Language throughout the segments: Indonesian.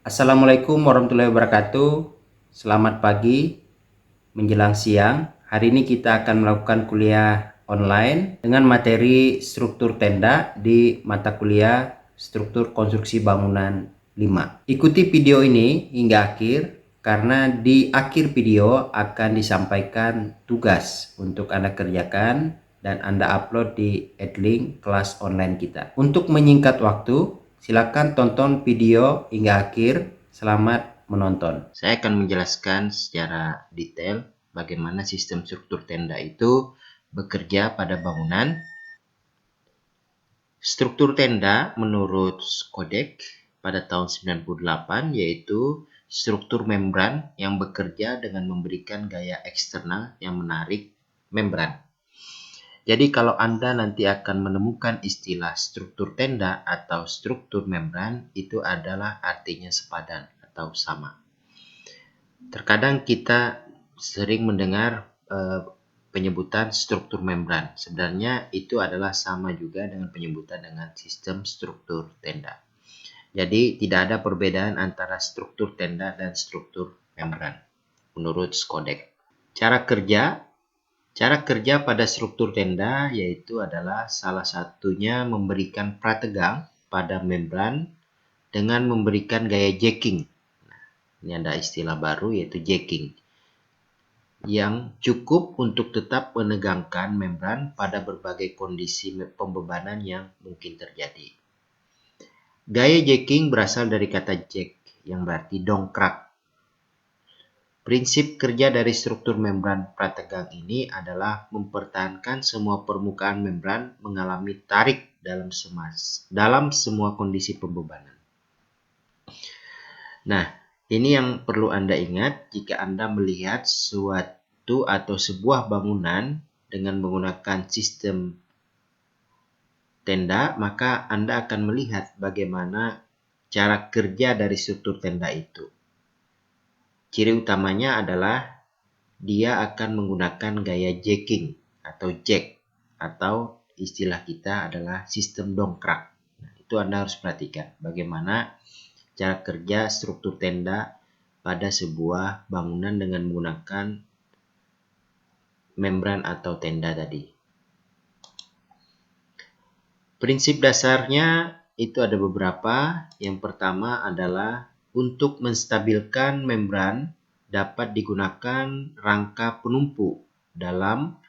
Assalamualaikum warahmatullahi wabarakatuh. Selamat pagi menjelang siang. Hari ini kita akan melakukan kuliah online dengan materi struktur tenda di mata kuliah struktur konstruksi bangunan 5. Ikuti video ini hingga akhir karena di akhir video akan disampaikan tugas untuk Anda kerjakan dan Anda upload di Edlink kelas online kita. Untuk menyingkat waktu, silakan tonton video hingga akhir. Selamat menonton. Saya akan menjelaskan secara detail bagaimana sistem struktur tenda itu bekerja pada bangunan. Struktur tenda menurut Skodek pada tahun 98 yaitu struktur membran yang bekerja dengan memberikan gaya eksternal yang menarik membran. Jadi kalau Anda nanti akan menemukan istilah struktur tenda atau struktur membran, itu adalah artinya sepadan atau sama. Terkadang kita sering mendengar penyebutan struktur membran. Sebenarnya itu adalah sama juga dengan penyebutan dengan sistem struktur tenda. Jadi tidak ada perbedaan antara struktur tenda dan struktur membran menurut Skodek. Cara kerja pada struktur tenda yaitu adalah salah satunya memberikan prategang pada membran dengan memberikan gaya jacking. Nah, ini ada istilah baru yaitu jacking yang cukup untuk tetap menegangkan membran pada berbagai kondisi pembebanan yang mungkin terjadi. Gaya jacking berasal dari kata jack yang berarti dongkrak. Prinsip kerja dari struktur membran prategang ini adalah mempertahankan semua permukaan membran mengalami tarik dalam semua kondisi pembebanan. Nah, ini yang perlu Anda ingat jika Anda melihat suatu atau sebuah bangunan dengan menggunakan sistem tenda, maka Anda akan melihat bagaimana cara kerja dari struktur tenda itu. Ciri utamanya adalah dia akan menggunakan gaya jacking atau jack atau istilah kita adalah sistem dongkrak. Nah, itu Anda harus perhatikan bagaimana cara kerja struktur tenda pada sebuah bangunan dengan menggunakan membran atau tenda tadi. Prinsip dasarnya itu ada beberapa. Yang pertama adalah untuk menstabilkan membran dapat digunakan rangka penumpu dalam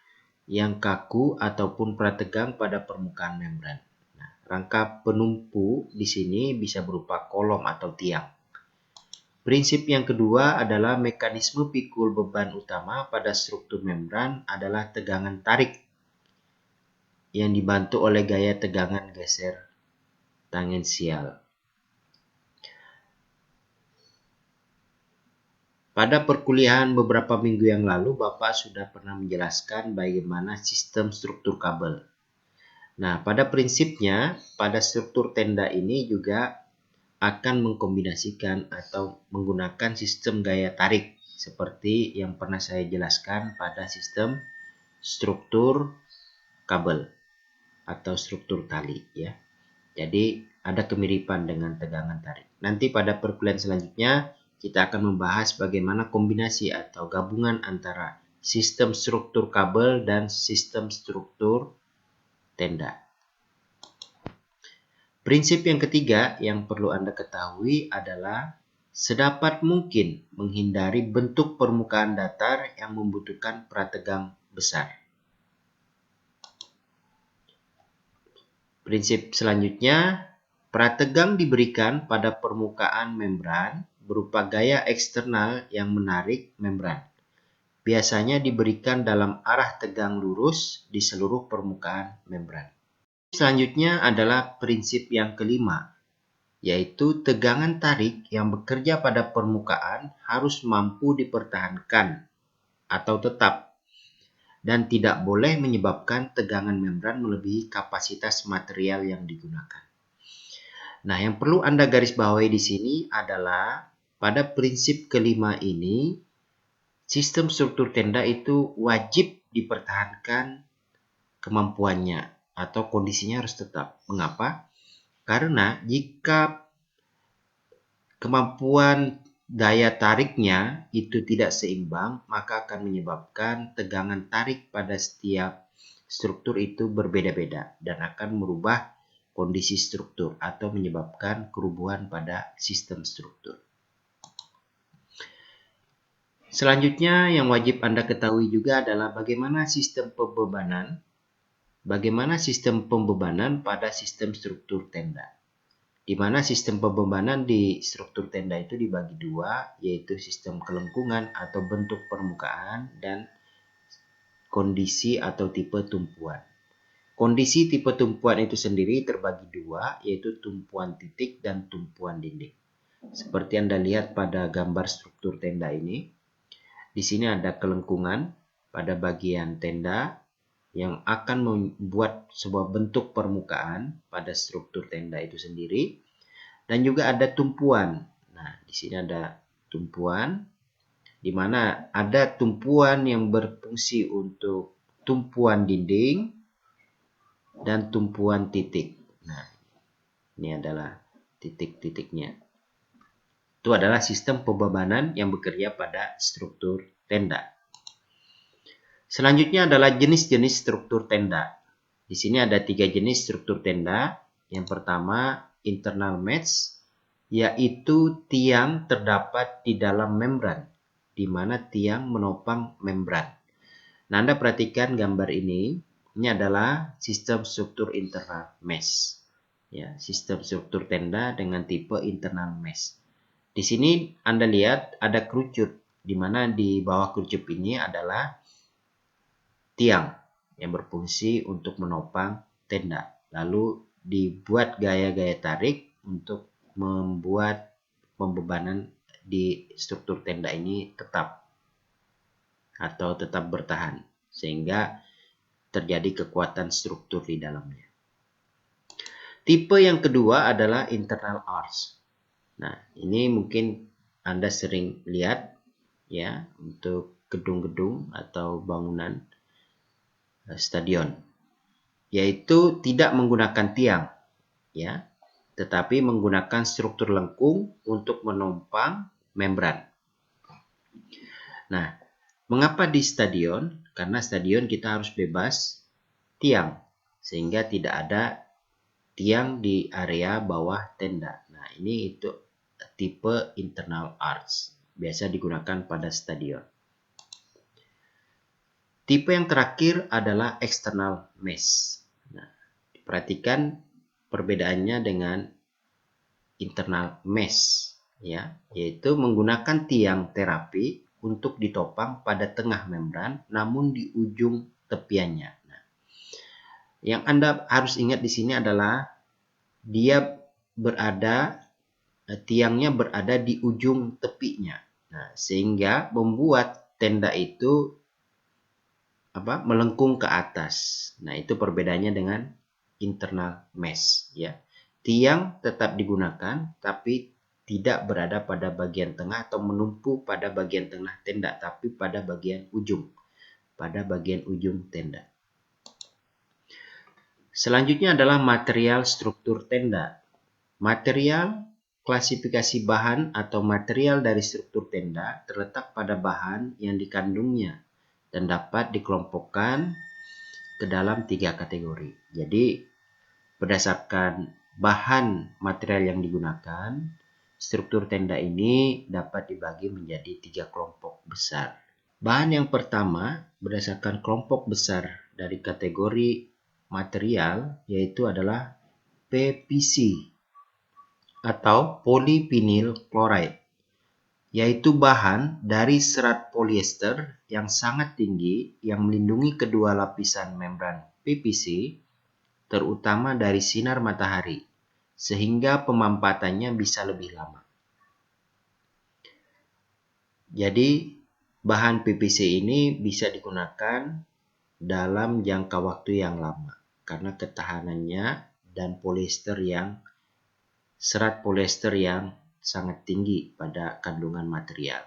yang kaku ataupun prategang pada permukaan membran. Nah, rangka penumpu di sini bisa berupa kolom atau tiang. Prinsip yang kedua adalah mekanisme pikul beban utama pada struktur membran adalah tegangan tarik yang dibantu oleh gaya tegangan geser tangensial. Pada perkuliahan beberapa minggu yang lalu, Bapak sudah pernah menjelaskan bagaimana sistem struktur kabel. Nah, pada prinsipnya, pada struktur tenda ini juga akan mengkombinasikan atau menggunakan sistem gaya tarik seperti yang pernah saya jelaskan pada sistem struktur kabel atau struktur tali ya. Jadi ada kemiripan dengan tegangan tarik. Nanti pada perkuliahan selanjutnya kita akan membahas bagaimana kombinasi atau gabungan antara sistem struktur kabel dan sistem struktur tenda. Prinsip yang ketiga yang perlu Anda ketahui adalah sedapat mungkin menghindari bentuk permukaan datar yang membutuhkan prategang besar. Prinsip selanjutnya, prategang diberikan pada permukaan membran berupa gaya eksternal yang menarik membran. Biasanya diberikan dalam arah tegang lurus di seluruh permukaan membran. Selanjutnya adalah prinsip yang kelima, yaitu tegangan tarik yang bekerja pada permukaan harus mampu dipertahankan atau tetap dan tidak boleh menyebabkan tegangan membran melebihi kapasitas material yang digunakan. Nah, yang perlu Anda garis bawahi di sini adalah pada prinsip kelima ini, sistem struktur tenda itu wajib dipertahankan kemampuannya atau kondisinya harus tetap. Mengapa? Karena jika kemampuan daya tariknya itu tidak seimbang, maka akan menyebabkan tegangan tarik pada setiap struktur itu berbeda-beda dan akan merubah kondisi struktur atau menyebabkan kerubuhan pada sistem struktur. Selanjutnya yang wajib Anda ketahui juga adalah bagaimana sistem pembebanan pada sistem struktur tenda. Di mana sistem pembebanan di struktur tenda itu dibagi dua, yaitu sistem kelengkungan atau bentuk permukaan dan kondisi atau tipe tumpuan. Kondisi tipe tumpuan itu sendiri terbagi dua, yaitu tumpuan titik dan tumpuan dinding. Seperti Anda lihat pada gambar struktur tenda ini, di sini ada kelengkungan pada bagian tenda yang akan membuat sebuah bentuk permukaan pada struktur tenda itu sendiri, dan juga ada tumpuan. Nah, di sini ada tumpuan, di mana ada tumpuan yang berfungsi untuk tumpuan dinding dan tumpuan titik. Nah, ini adalah titik-titiknya. Itu adalah sistem pembebanan yang bekerja pada struktur tenda. Selanjutnya adalah jenis-jenis struktur tenda. Di sini ada 3 jenis struktur tenda. Yang pertama, internal mesh, yaitu tiang terdapat di dalam membran, di mana tiang menopang membran. Nah, Anda perhatikan gambar ini. Ini adalah sistem struktur internal mesh. Ya, sistem struktur tenda dengan tipe internal mesh. Di sini Anda lihat ada kerucut, di mana di bawah kerucut ini adalah tiang yang berfungsi untuk menopang tenda. Lalu dibuat gaya-gaya tarik untuk membuat pembebanan di struktur tenda ini tetap bertahan sehingga terjadi kekuatan struktur di dalamnya. Tipe yang kedua adalah internal arch. Nah, ini mungkin Anda sering lihat ya untuk gedung-gedung atau bangunan stadion, yaitu tidak menggunakan tiang, ya, tetapi menggunakan struktur lengkung untuk menopang membran. Nah, mengapa di stadion? Karena stadion kita harus bebas tiang, sehingga tidak ada tiang di area bawah tenda. Nah, ini itu tipe internal arch, biasa digunakan pada stadion. Tipe yang terakhir adalah external mesh. Nah, perhatikan perbedaannya dengan internal mesh, ya, yaitu menggunakan tiang terapi untuk ditopang pada tengah membran, namun di ujung tepiannya. Nah, yang Anda harus ingat di sini adalah tiangnya berada di ujung tepinya. Nah, sehingga membuat tenda itu melengkung ke atas. Nah, itu perbedaannya dengan internal mesh, ya. Tiang tetap digunakan tapi tidak berada pada bagian tengah atau menumpu pada bagian tengah tenda, tapi pada bagian ujung tenda. Selanjutnya adalah material struktur tenda. Material klasifikasi bahan atau material dari struktur tenda terletak pada bahan yang dikandungnya dan dapat dikelompokkan ke dalam 3 kategori. Jadi, berdasarkan bahan material yang digunakan, struktur tenda ini dapat dibagi menjadi 3 kelompok besar. Bahan yang pertama berdasarkan kelompok besar dari kategori material yaitu adalah PVC atau polyvinyl chloride, yaitu bahan dari serat polyester yang sangat tinggi yang melindungi kedua lapisan membran PVC, terutama dari sinar matahari, sehingga pemampatannya bisa lebih lama. Jadi, bahan PVC ini bisa digunakan dalam jangka waktu yang lama karena ketahanannya dan serat polyester yang sangat tinggi pada kandungan material.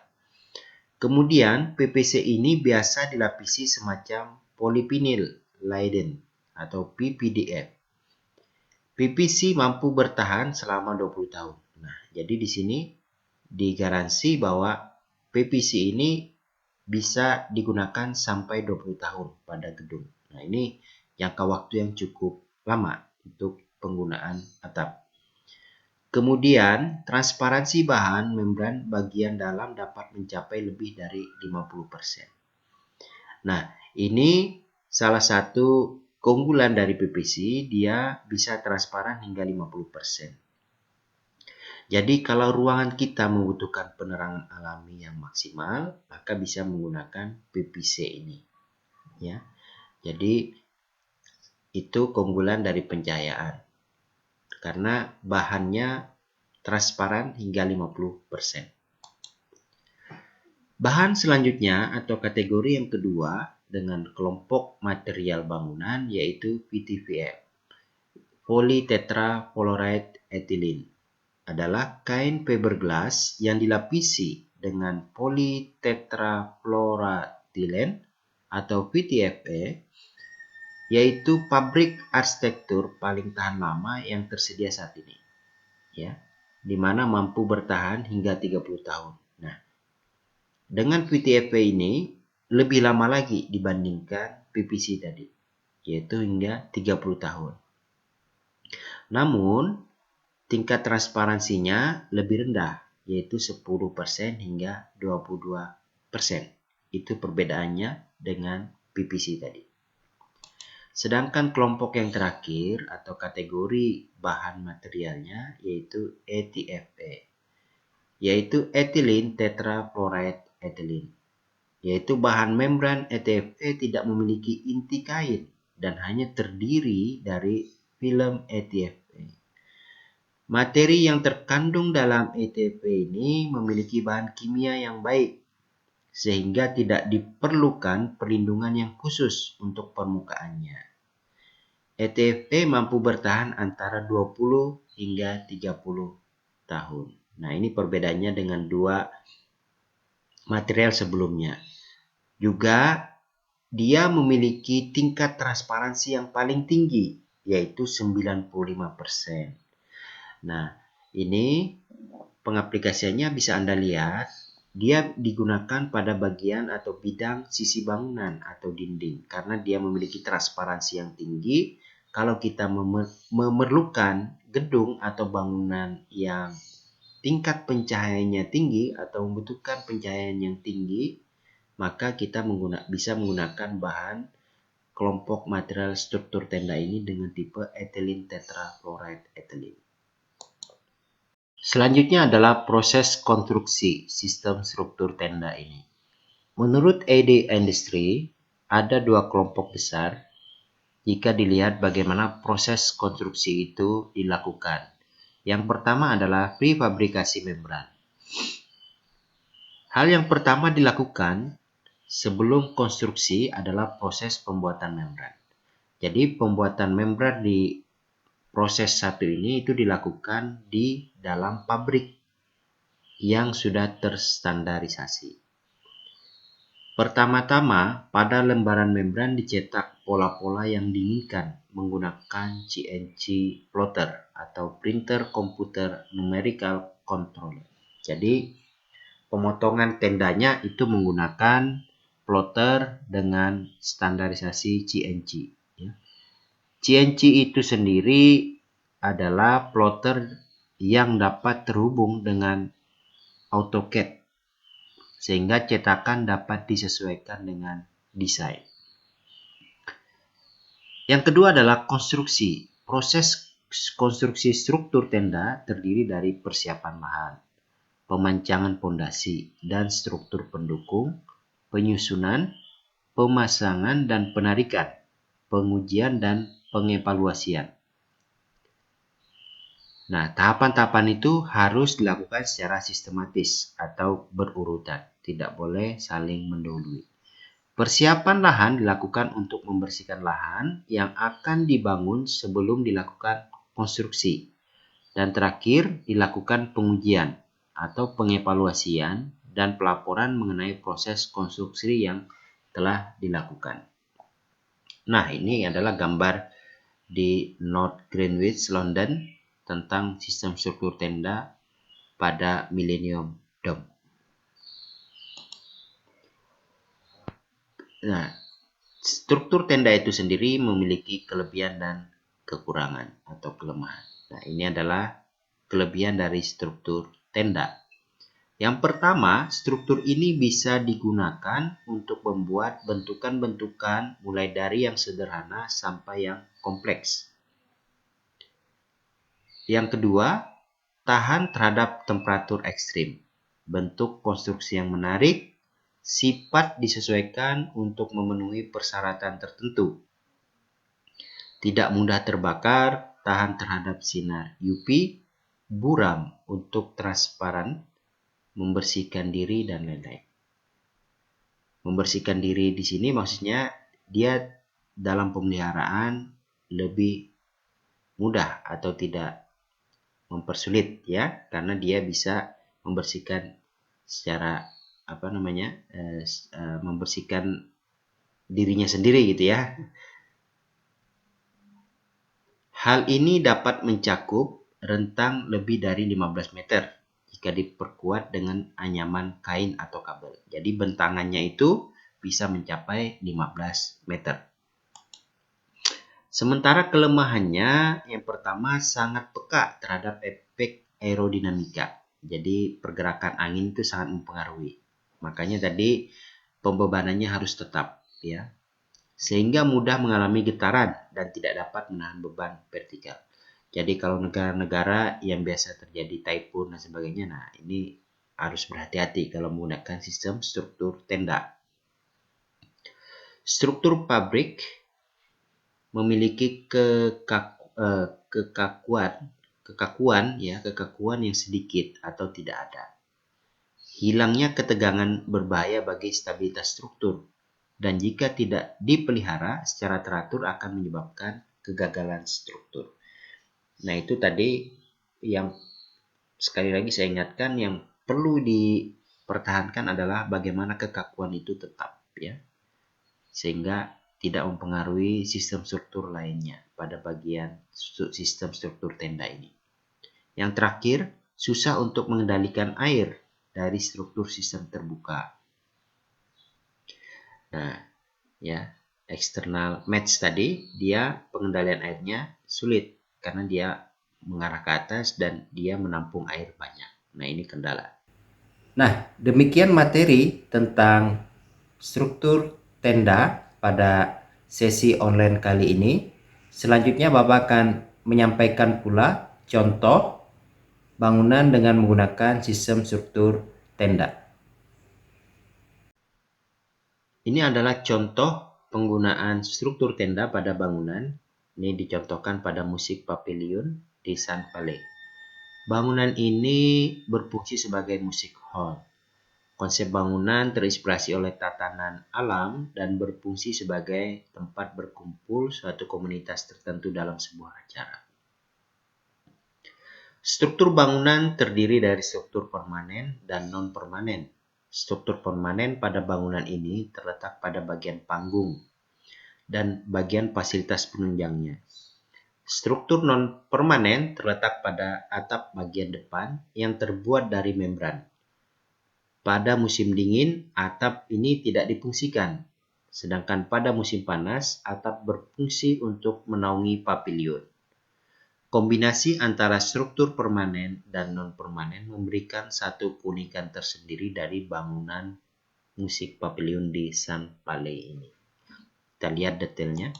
Kemudian PVC ini biasa dilapisi semacam polyvinyl laden atau PVDF. PVC mampu bertahan selama 20 tahun. Nah, jadi di sini digaransi bahwa PVC ini bisa digunakan sampai 20 tahun pada gedung. Nah, ini jangka waktu yang cukup lama untuk penggunaan atap. Kemudian, transparansi bahan membran bagian dalam dapat mencapai lebih dari 50%. Nah, ini salah satu keunggulan dari PVC, dia bisa transparan hingga 50%. Jadi kalau ruangan kita membutuhkan penerangan alami yang maksimal, maka bisa menggunakan PVC ini. Ya, jadi itu keunggulan dari pencahayaan. Karena bahannya transparan hingga 50%. Bahan selanjutnya atau kategori yang kedua dengan kelompok material bangunan yaitu PTFE, polytetrafluoride ethylene, adalah kain fiberglass yang dilapisi dengan polytetrafluoroethylene atau PTFE, yaitu pabrik arsitektur paling tahan lama yang tersedia saat ini, ya, di mana mampu bertahan hingga 30 tahun. Nah, dengan PTFE ini lebih lama lagi dibandingkan PVC tadi, yaitu hingga 30 tahun. Namun, tingkat transparansinya lebih rendah, yaitu 10% hingga 22%. Itu perbedaannya dengan PVC tadi. Sedangkan kelompok yang terakhir atau kategori bahan materialnya yaitu ETFE, yaitu ethylene tetrafluoride ethylene, yaitu bahan membran ETFE tidak memiliki inti kain dan hanya terdiri dari film ETFE. Materi yang terkandung dalam ETFE ini memiliki bahan kimia yang baik, sehingga tidak diperlukan perlindungan yang khusus untuk permukaannya. ETFE mampu bertahan antara 20 hingga 30 tahun. Nah, ini perbedaannya dengan dua material sebelumnya. Juga dia memiliki tingkat transparansi yang paling tinggi, yaitu 95%. Nah, ini pengaplikasiannya bisa Anda lihat, dia digunakan pada bagian atau bidang sisi bangunan atau dinding karena dia memiliki transparansi yang tinggi. Kalau kita memerlukan gedung atau bangunan yang tingkat pencahayaannya tinggi atau membutuhkan pencahayaan yang tinggi, maka kita bisa menggunakan bahan kelompok material struktur tenda ini dengan tipe ethylene tetrafluoride ethylene. Selanjutnya adalah proses konstruksi sistem struktur tenda ini. Menurut AD Industry, ada dua kelompok besar jika dilihat bagaimana proses konstruksi itu dilakukan. Yang pertama adalah prefabrikasi membran. Hal yang pertama dilakukan sebelum konstruksi adalah proses pembuatan membran. Jadi pembuatan membran di proses satu ini itu dilakukan di dalam pabrik yang sudah terstandarisasi. Pertama-tama, pada lembaran membran dicetak pola-pola yang diinginkan menggunakan CNC plotter atau printer computer numerical controller. Jadi, pemotongan tendanya itu menggunakan plotter dengan standarisasi CNC. CNC itu sendiri adalah plotter yang dapat terhubung dengan AutoCAD, sehingga cetakan dapat disesuaikan dengan desain. Yang kedua adalah konstruksi. Proses konstruksi struktur tenda terdiri dari persiapan lahan, pemancangan pondasi dan struktur pendukung, penyusunan, pemasangan dan penarikan, pengujian dan pengevaluasian. Nah, tahapan-tahapan itu harus dilakukan secara sistematis atau berurutan, tidak boleh saling mendahului. Persiapan lahan dilakukan untuk membersihkan lahan yang akan dibangun sebelum dilakukan konstruksi. Dan terakhir, dilakukan pengujian atau pengevaluasian dan pelaporan mengenai proses konstruksi yang telah dilakukan. Nah, ini adalah gambar di North Greenwich, London, tentang sistem struktur tenda pada milenium dom. Nah, struktur tenda itu sendiri memiliki kelebihan dan kekurangan atau kelemahan. Nah, ini adalah kelebihan dari struktur tenda. Yang pertama, struktur ini bisa digunakan untuk membuat bentukan-bentukan mulai dari yang sederhana sampai yang kompleks. Yang kedua, tahan terhadap temperatur ekstrim. Bentuk konstruksi yang menarik, sifat disesuaikan untuk memenuhi persyaratan tertentu. Tidak mudah terbakar, tahan terhadap sinar UV, buram untuk transparan, membersihkan diri, dan lain-lain. Membersihkan diri di sini maksudnya dia dalam pemeliharaan lebih mudah atau tidak mempersulit ya, karena dia bisa membersihkan secara membersihkan dirinya sendiri gitu ya. Hal ini dapat mencakup rentang lebih dari 15 meter jika diperkuat dengan anyaman kain atau kabel. Jadi bentangannya itu bisa mencapai 15 meter. Sementara kelemahannya, yang pertama sangat peka terhadap efek aerodinamika. Jadi pergerakan angin itu sangat mempengaruhi. Makanya tadi pembebanannya harus tetap ya. Sehingga mudah mengalami getaran dan tidak dapat menahan beban vertikal. Jadi kalau negara-negara yang biasa terjadi typhoon dan sebagainya, nah ini harus berhati-hati kalau menggunakan sistem struktur tenda. Struktur pabrik memiliki kekakuan yang sedikit atau tidak ada. Hilangnya ketegangan berbahaya bagi stabilitas struktur, dan jika tidak dipelihara secara teratur akan menyebabkan kegagalan struktur. Nah, itu tadi yang sekali lagi saya ingatkan, yang perlu dipertahankan adalah bagaimana kekakuan itu tetap ya, sehingga tidak mempengaruhi sistem struktur lainnya pada bagian sistem struktur tenda ini. Yang terakhir, susah untuk mengendalikan air dari struktur sistem terbuka. Nah, ya, external match tadi, dia pengendalian airnya sulit karena dia mengarah ke atas dan dia menampung air banyak. Nah, ini kendala. Nah, demikian materi tentang struktur tenda pada sesi online kali ini. Selanjutnya Bapak akan menyampaikan pula contoh bangunan dengan menggunakan sistem struktur tenda. Ini adalah contoh penggunaan struktur tenda pada bangunan. Ini dicontohkan pada musik pavilion di Sun Valley. Bangunan ini berfungsi sebagai musik hall. Konsep bangunan terinspirasi oleh tatanan alam dan berfungsi sebagai tempat berkumpul suatu komunitas tertentu dalam sebuah acara. Struktur bangunan terdiri dari struktur permanen dan non-permanen. Struktur permanen pada bangunan ini terletak pada bagian panggung dan bagian fasilitas penunjangnya. Struktur non-permanen terletak pada atap bagian depan yang terbuat dari membran. Pada musim dingin, atap ini tidak difungsikan, sedangkan pada musim panas, atap berfungsi untuk menaungi pavilion. Kombinasi antara struktur permanen dan non-permanen memberikan satu keunikan tersendiri dari bangunan musik pavilion di Sun Valley ini. Kita lihat detailnya.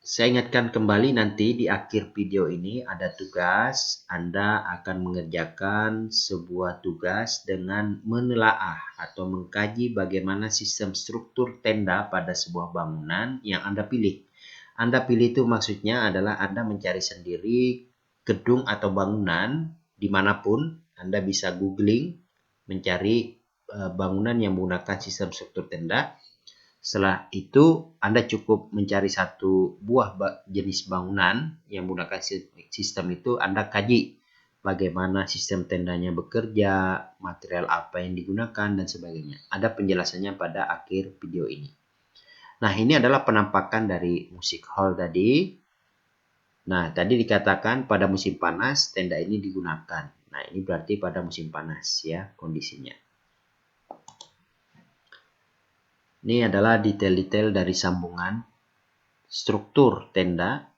Saya ingatkan kembali, nanti di akhir video ini ada tugas. Anda akan mengerjakan sebuah tugas dengan menelaah atau mengkaji bagaimana sistem struktur tenda pada sebuah bangunan yang Anda pilih. Anda pilih itu maksudnya adalah Anda mencari sendiri gedung atau bangunan dimanapun. Anda bisa googling, mencari bangunan yang menggunakan sistem struktur tenda. Setelah itu Anda cukup mencari satu buah jenis bangunan yang menggunakan sistem itu. Anda kaji bagaimana sistem tendanya bekerja, material apa yang digunakan, dan sebagainya. Ada penjelasannya pada akhir video ini. Nah, ini adalah penampakan dari musik hall tadi. Nah, tadi dikatakan pada musim panas tenda ini digunakan. Nah, ini berarti pada musim panas ya kondisinya. Ini adalah detail-detail dari sambungan struktur tenda.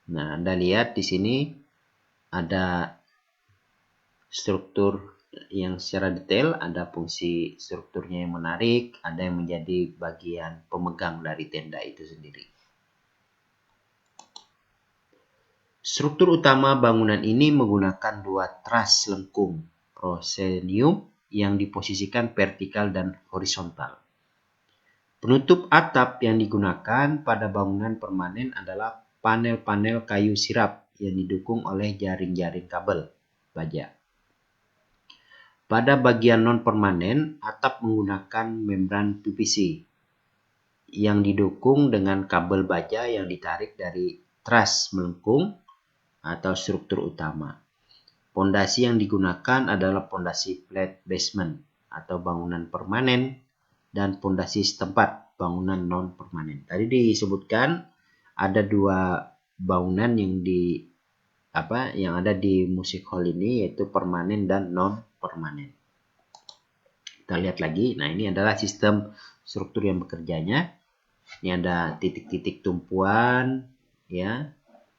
Nah, Anda lihat di sini ada struktur yang secara detail, ada fungsi strukturnya yang menarik, ada yang menjadi bagian pemegang dari tenda itu sendiri. Struktur utama bangunan ini menggunakan dua tras lengkung proscenium yang diposisikan vertikal dan horizontal. Penutup atap yang digunakan pada bangunan permanen adalah panel-panel kayu sirap yang didukung oleh jaring-jaring kabel baja. Pada bagian non-permanen, atap menggunakan membran PVC yang didukung dengan kabel baja yang ditarik dari tras melengkung atau struktur utama. Pondasi yang digunakan adalah pondasi flat basement atau bangunan permanen dan pondasi setempat bangunan non-permanen. Tadi disebutkan ada dua bangunan yang ada di music hall ini, yaitu permanen dan non-permanen. Kita lihat lagi. Nah, ini adalah sistem struktur yang bekerjanya. Ini ada titik-titik tumpuan ya.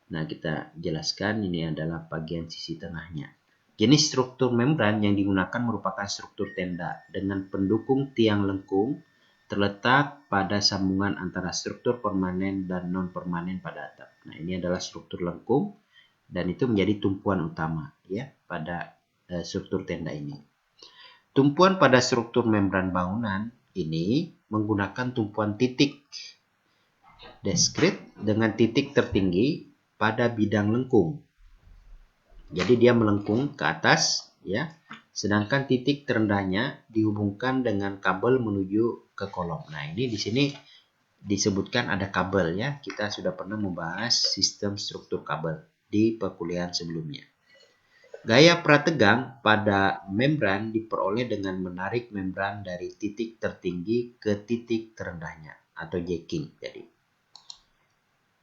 Nah, kita jelaskan ini adalah bagian sisi tengahnya. Jenis struktur membran yang digunakan merupakan struktur tenda dengan pendukung tiang lengkung terletak pada sambungan antara struktur permanen dan non-permanen pada atap. Nah, ini adalah struktur lengkung dan itu menjadi tumpuan utama ya pada struktur tenda ini. Tumpuan pada struktur membran bangunan ini menggunakan tumpuan titik diskrit dengan titik tertinggi pada bidang lengkung. Jadi dia melengkung ke atas ya, sedangkan titik terendahnya dihubungkan dengan kabel menuju ke kolom. Nah, ini di sini disebutkan ada kabel ya. Kita sudah pernah membahas sistem struktur kabel di perkuliahan sebelumnya. Gaya prategang pada membran diperoleh dengan menarik membran dari titik tertinggi ke titik terendahnya atau jacking.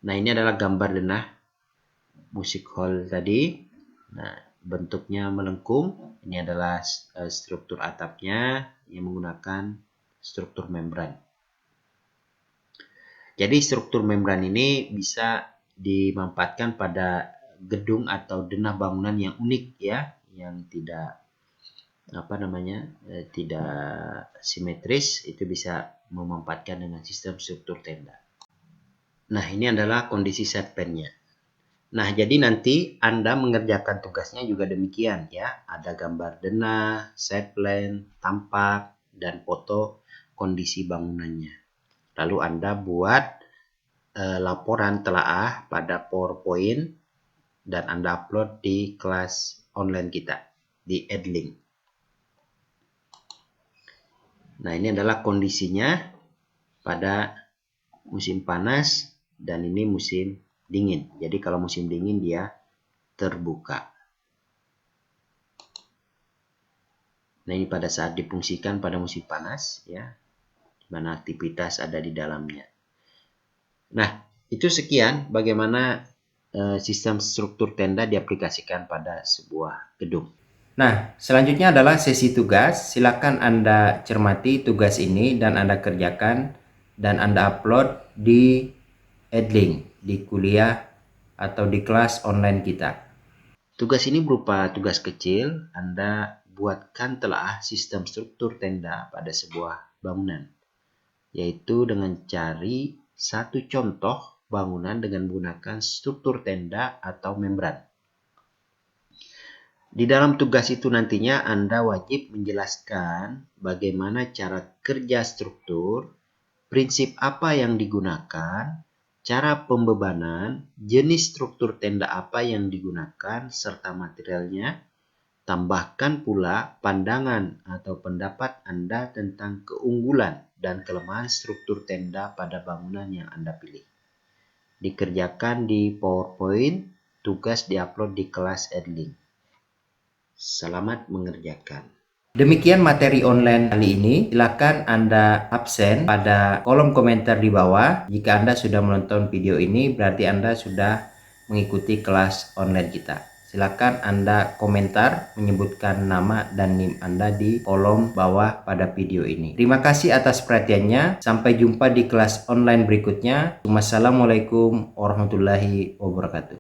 Nah, ini adalah gambar denah music hall tadi. Nah, bentuknya melengkung. Ini adalah struktur atapnya yang menggunakan struktur membran. Jadi struktur membran ini bisa dimanfaatkan pada gedung atau denah bangunan yang unik ya, yang tidak tidak simetris, itu bisa memanfaatkan dengan sistem struktur tenda. Nah, ini adalah kondisi set plan-nya. Nah, jadi nanti Anda mengerjakan tugasnya juga demikian ya. Ada gambar denah, set plan, tampak, dan foto kondisi bangunannya. Lalu Anda buat laporan telaah pada PowerPoint dan Anda upload di kelas online kita di Edlink. Nah, ini adalah kondisinya pada musim panas dan ini musim dingin. Jadi kalau musim dingin dia terbuka. Nah, ini pada saat difungsikan pada musim panas ya, di mana aktivitas ada di dalamnya. Nah, itu sekian bagaimana sistem struktur tenda diaplikasikan pada sebuah gedung. Nah, selanjutnya adalah sesi tugas. Silakan Anda cermati tugas ini dan Anda kerjakan dan Anda upload di Edlink, di kuliah atau di kelas online kita. Tugas ini berupa tugas kecil. Anda buatkan telaah sistem struktur tenda pada sebuah bangunan, yaitu dengan cari satu contoh bangunan dengan menggunakan struktur tenda atau membran. Di dalam tugas itu nantinya Anda wajib menjelaskan bagaimana cara kerja struktur, prinsip apa yang digunakan, cara pembebanan, jenis struktur tenda apa yang digunakan, serta materialnya. Tambahkan pula pandangan atau pendapat Anda tentang keunggulan dan kelemahan struktur tenda pada bangunan yang Anda pilih. Dikerjakan di PowerPoint, tugas diupload di kelas Edlink. Selamat mengerjakan. Demikian materi online kali ini. Silakan Anda absen pada kolom komentar di bawah. Jika Anda sudah menonton video ini, berarti Anda sudah mengikuti kelas online kita. Silakan Anda komentar menyebutkan nama dan NIM Anda di kolom bawah pada video ini. Terima kasih atas perhatiannya. Sampai jumpa di kelas online berikutnya. Wassalamualaikum warahmatullahi wabarakatuh.